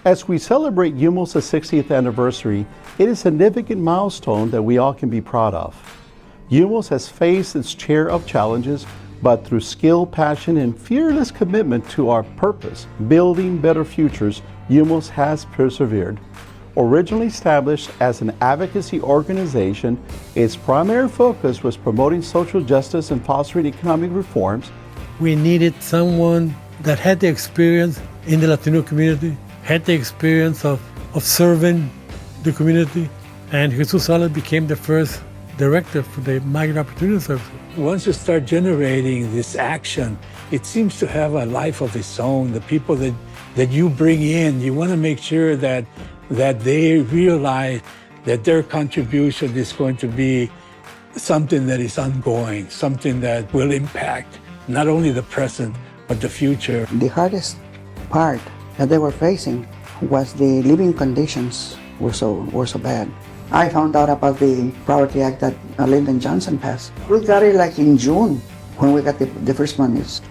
As we celebrate UMOS' 60th anniversary, it is a significant milestone that we all can be proud of. UMOS has faced its share of challenges, but through skill, passion, and fearless commitment to our purpose, building better futures, UMOS has persevered. Originally established as an advocacy organization, its primary focus was promoting social justice and fostering economic reforms. We needed someone that had the experience in the Latino community, had the experience of serving the community, and Jesus Salas became the first director for the Migrant Opportunity Service. Once you start generating this action, it seems to have a life of its own. The people that you bring in, you want to make sure that they realize that their contribution is going to be something that is ongoing, something that will impact not only the present, but the future. The hardest part that they were facing was the living conditions were so bad. I found out about the Poverty Act that Lyndon Johnson passed. We got it like in June when we got the first monies.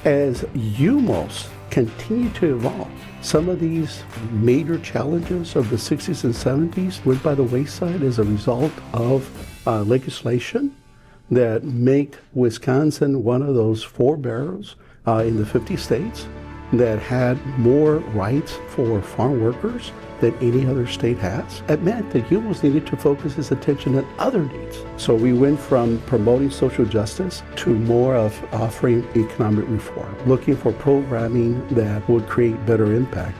As UMOS continue to evolve, some of these major challenges of the 60s and 70s went by the wayside as a result of legislation that make Wisconsin one of those forebearers in the 50 states that had more rights for farm workers than any other state has. It meant that UMOS needed to focus its attention on other needs. So we went from promoting social justice to more of offering economic reform, looking for programming that would create better impact.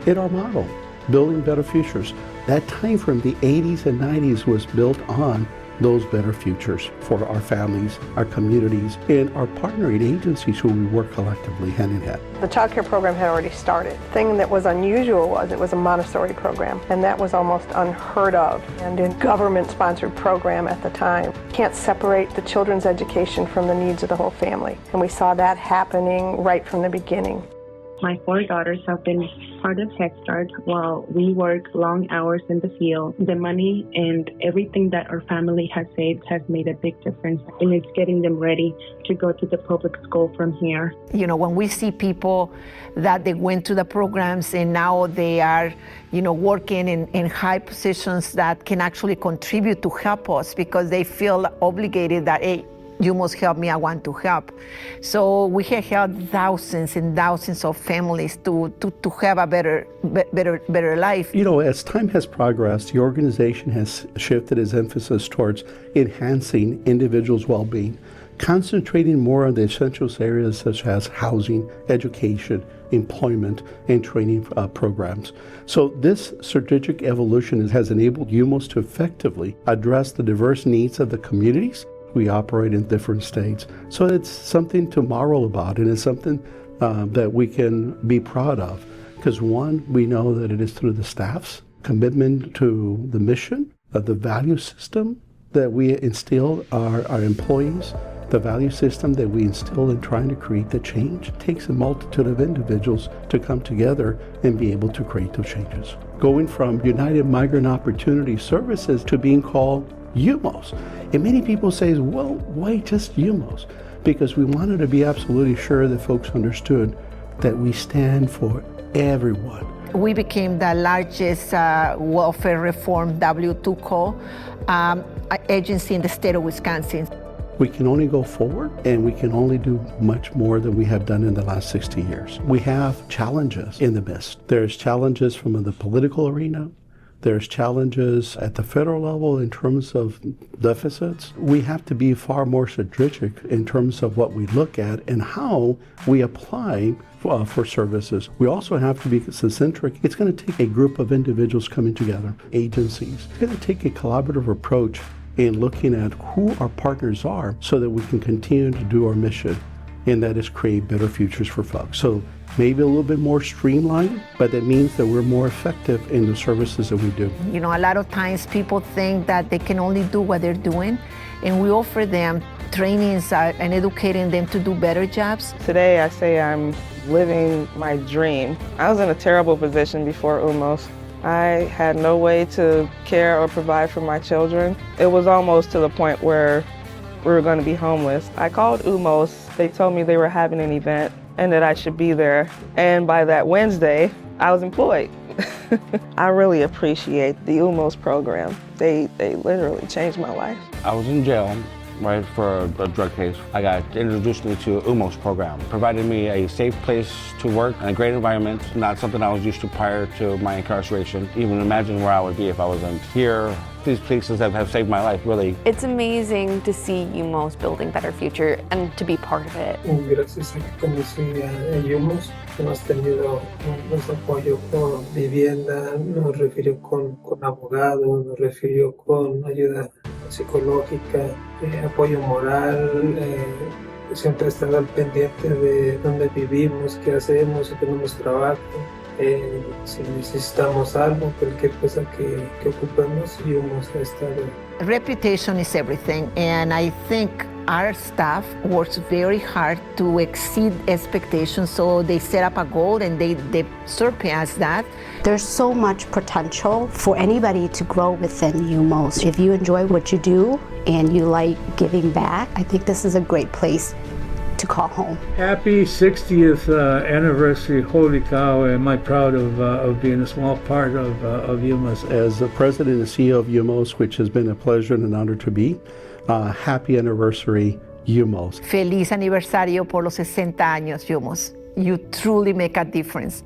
In our model, building better futures, that time from the 80s and 90s was built on those better futures for our families, our communities, and our partnering agencies who we work collectively hand in hand. The child care program had already started. The thing that was unusual was it was a Montessori program, and that was almost unheard of and a government-sponsored program at the time. Can't separate the children's education from the needs of the whole family, and we saw that happening right from the beginning. My 4 daughters have been part of Head Start while we work long hours in the field. The money and everything that our family has saved has made a big difference, and it's getting them ready to go to the public school from here. You know, when we see people that they went to the programs and now they are, working in high positions that can actually contribute to help us because they feel obligated that, hey, you must help me, I want to help. So we have helped thousands and thousands of families to have a better life. As time has progressed, the organization has shifted its emphasis towards enhancing individuals' well-being, concentrating more on the essentials areas such as housing, education, employment, and training programs. So this strategic evolution has enabled UMOS to effectively address the diverse needs of the communities. We operate in different states. So it's something to marvel about, and it's something that we can be proud of. Because one, we know that it is through the staff's commitment to the mission, the value system that we instill our employees, the value system that we instill in trying to create the change. It takes a multitude of individuals to come together and be able to create those changes. Going from United Migrant Opportunity Services to being called UMOS. And many people say, well, why just UMOS? Because we wanted to be absolutely sure that folks understood that we stand for everyone. We became the largest welfare reform W-2 call agency in the state of Wisconsin. We can only go forward, and we can only do much more than we have done in the last 60 years. We have challenges in the midst. There's challenges from the political arena. There's challenges at the federal level in terms of deficits. We have to be far more strategic in terms of what we look at and how we apply for services. We also have to be centric. It's going to take a group of individuals coming together, agencies. It's going to take a collaborative approach in looking at who our partners are so that we can continue to do our mission, and that is create better futures for folks. So maybe a little bit more streamlined, but that means that we're more effective in the services that we do. A lot of times people think that they can only do what they're doing, and we offer them trainings and educating them to do better jobs. Today I say I'm living my dream. I was in a terrible position before UMOS. I had no way to care or provide for my children. It was almost to the point where we were going to be homeless. I called UMOS. They told me they were having an event and that I should be there. And by that Wednesday, I was employed. I really appreciate the UMOS program. They literally changed my life. I was in jail, right, for a drug case. I got introduced me to UMOS program, provided me a safe place to work and a great environment, not something I was used to prior to my incarceration. Even imagine where I would be if I wasn't here. These places have saved my life, really. It's amazing to see UMOS building better future and to be part of it. Gracias a que conocí a UMOS, hemos tenido un apoyo con vivienda, nos refirió con abogados, nos refirió con ayuda psicológica, apoyo moral, siempre estar al pendiente de dónde vivimos, qué hacemos, si tenemos trabajo. Si necesitamos algo, cualquier cosa que ocupemos, UMOS ha estado. Reputation is everything, and I think our staff works very hard to exceed expectations, so they set up a goal and they surpass that. There's so much potential for anybody to grow within UMOS. If you enjoy what you do and you like giving back, I think this is a great place to call home. Happy 60th anniversary, holy cow, am I proud of being a small part of UMOS. As the president and CEO of UMOS, which has been a pleasure and an honor to be, happy anniversary, UMOS. Feliz aniversario por los 60 años, UMOS. You truly make a difference.